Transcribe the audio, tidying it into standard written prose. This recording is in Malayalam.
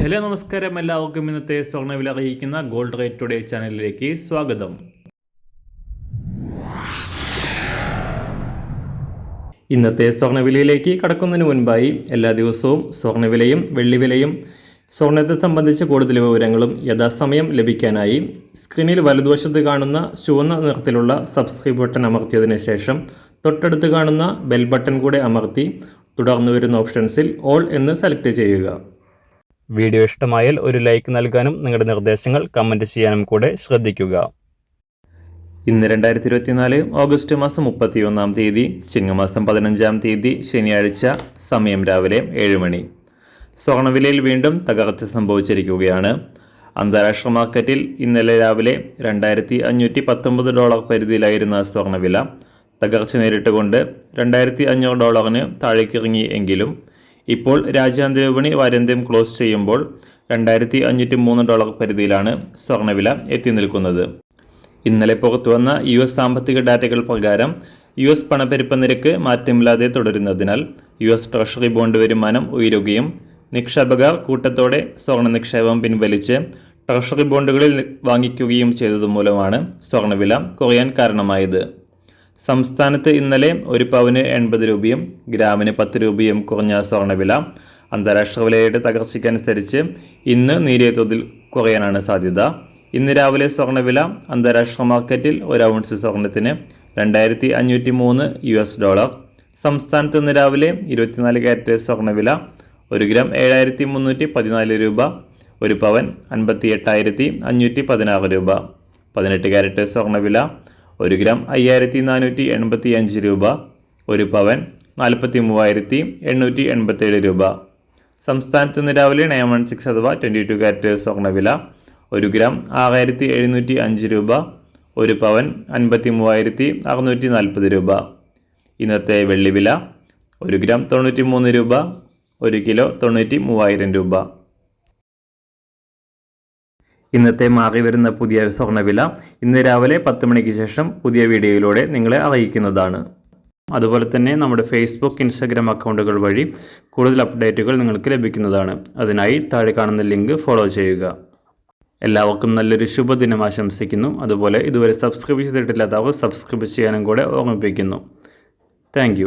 ഹലോ നമസ്കാരം, എല്ലാവർക്കും ഇന്നത്തെ സ്വർണ്ണവില അറിയിക്കുന്ന ഗോൾഡ് റേറ്റ് ടുഡേ ചാനലിലേക്ക് സ്വാഗതം. ഇന്നത്തെ സ്വർണ്ണവിലയിലേക്ക് കടക്കുന്നതിന് മുൻപായി എല്ലാ ദിവസവും സ്വർണ്ണവിലയും വെള്ളിവിലയും സ്വർണ്ണത്തെ സംബന്ധിച്ച കൂടുതൽ വിവരങ്ങളും യഥാസമയം ലഭിക്കാനായി സ്ക്രീനിൽ വലതുവശത്ത് കാണുന്ന ചുവന്ന നിറത്തിലുള്ള സബ്സ്ക്രൈബ് ബട്ടൺ അമർത്തിയതിനു ശേഷം തൊട്ടടുത്ത് കാണുന്ന ബെൽ ബട്ടൺ കൂടെ അമർത്തി തുടർന്ന് വരുന്ന ഓപ്ഷൻസിൽ ഓൾ എന്ന് സെലക്ട് ചെയ്യുക. വീഡിയോ ഇഷ്ടമായാൽ ഒരു ലൈക്ക് നൽകാനും നിങ്ങളുടെ നിർദ്ദേശങ്ങൾ കമൻറ്റ് ചെയ്യാനും കൂടെ ശ്രദ്ധിക്കുക. ഇന്ന് 2024 ഓഗസ്റ്റ് മാസം 31 തീയതി ചിങ്ങമാസം 15 തീയതി ശനിയാഴ്ച, സമയം രാവിലെ 7 മണി. സ്വർണ്ണവിലയിൽ വീണ്ടും തകർച്ച സംഭവിച്ചിരിക്കുകയാണ്. അന്താരാഷ്ട്ര മാർക്കറ്റിൽ ഇന്നലെ രാവിലെ $2,519 പരിധിയിലായിരുന്ന സ്വർണ്ണവില തകർച്ച നേരിട്ടുകൊണ്ട് $2,500 താഴേക്കിറങ്ങി. എങ്കിലും ഇപ്പോൾ രാജ്യാന്തര വിപണി വാരാന്ത്യം ക്ലോസ് ചെയ്യുമ്പോൾ $2,503 പരിധിയിലാണ് സ്വർണ്ണവില എത്തി നിൽക്കുന്നത്. ഇന്നലെ പുറത്തുവന്ന US സാമ്പത്തിക ഡാറ്റകൾ പ്രകാരം US പണപ്പെരുപ്പ നിരക്ക് മാറ്റമില്ലാതെ തുടരുന്നതിനാൽ US ട്രഷറി ബോണ്ട് വരുമാനം ഉയരുകയും നിക്ഷേപകർ കൂട്ടത്തോടെ സ്വർണ്ണ നിക്ഷേപം പിൻവലിച്ച് ട്രഷറി ബോണ്ടുകളിൽ വാങ്ങിക്കുകയും ചെയ്തതുമൂലമാണ് സ്വർണ്ണവില കുറയാൻ കാരണമായത്. സംസ്ഥാനത്ത് ഇന്നലെ ഒരു പവന് 80 രൂപയും ഗ്രാമിന് 10 രൂപയും കുറഞ്ഞ സ്വർണ്ണവില അന്താരാഷ്ട്ര വിലയുടെ തകർച്ചയ്ക്കനുസരിച്ച് ഇന്ന് നേരിയ തോതിൽ കുറയാനാണ് സാധ്യത. ഇന്ന് രാവിലെ സ്വർണ്ണവില അന്താരാഷ്ട്ര മാർക്കറ്റിൽ ഒരു ഔൺസ് സ്വർണ്ണത്തിന് $2,503. സംസ്ഥാനത്ത് ഇന്ന് രാവിലെ 24 കാരറ്റ് സ്വർണ്ണവില 1 ഗ്രാം 7,314 രൂപ, ഒരു പവൻ 58,516 രൂപ. 18 കാരറ്റ് സ്വർണ്ണവില 1 ഗ്രാം 5,485 രൂപ, ഒരു പവൻ 43,887 രൂപ. സംസ്ഥാനത്ത് ഇന്ന് രാവിലെ 916 അഥവാ 22 കാരറ്റ് സ്വർണ്ണവില 1 ഗ്രാം 6,705 രൂപ, ഒരു പവൻ 53,640 രൂപ. ഇന്നത്തെ വെള്ളിവില 1 ഗ്രാം 93 രൂപ, 1 കിലോ 93,000 രൂപ. ഇന്നത്തെ മാറി വരുന്ന പുതിയ സ്വർണ്ണവില ഇന്ന് രാവിലെ 10 മണിക്ക് ശേഷം പുതിയ വീഡിയോയിലൂടെ നിങ്ങളെ അറിയിക്കുന്നതാണ്. അതുപോലെ തന്നെ നമ്മുടെ ഫേസ്ബുക്ക്, ഇൻസ്റ്റാഗ്രാം അക്കൗണ്ടുകൾ വഴി കൂടുതൽ അപ്ഡേറ്റുകൾ നിങ്ങൾക്ക് ലഭിക്കുന്നതാണ്. അതിനായി താഴെ കാണുന്ന ലിങ്ക് ഫോളോ ചെയ്യുക. എല്ലാവർക്കും നല്ലൊരു ശുഭദിനം ആശംസിക്കുന്നു. അതുപോലെ ഇതുവരെ സബ്സ്ക്രൈബ് ചെയ്തിട്ടില്ലാത്തവർ സബ്സ്ക്രൈബ് ചെയ്യാനും കൂടെ ഓർമ്മിപ്പിക്കുന്നു. താങ്ക്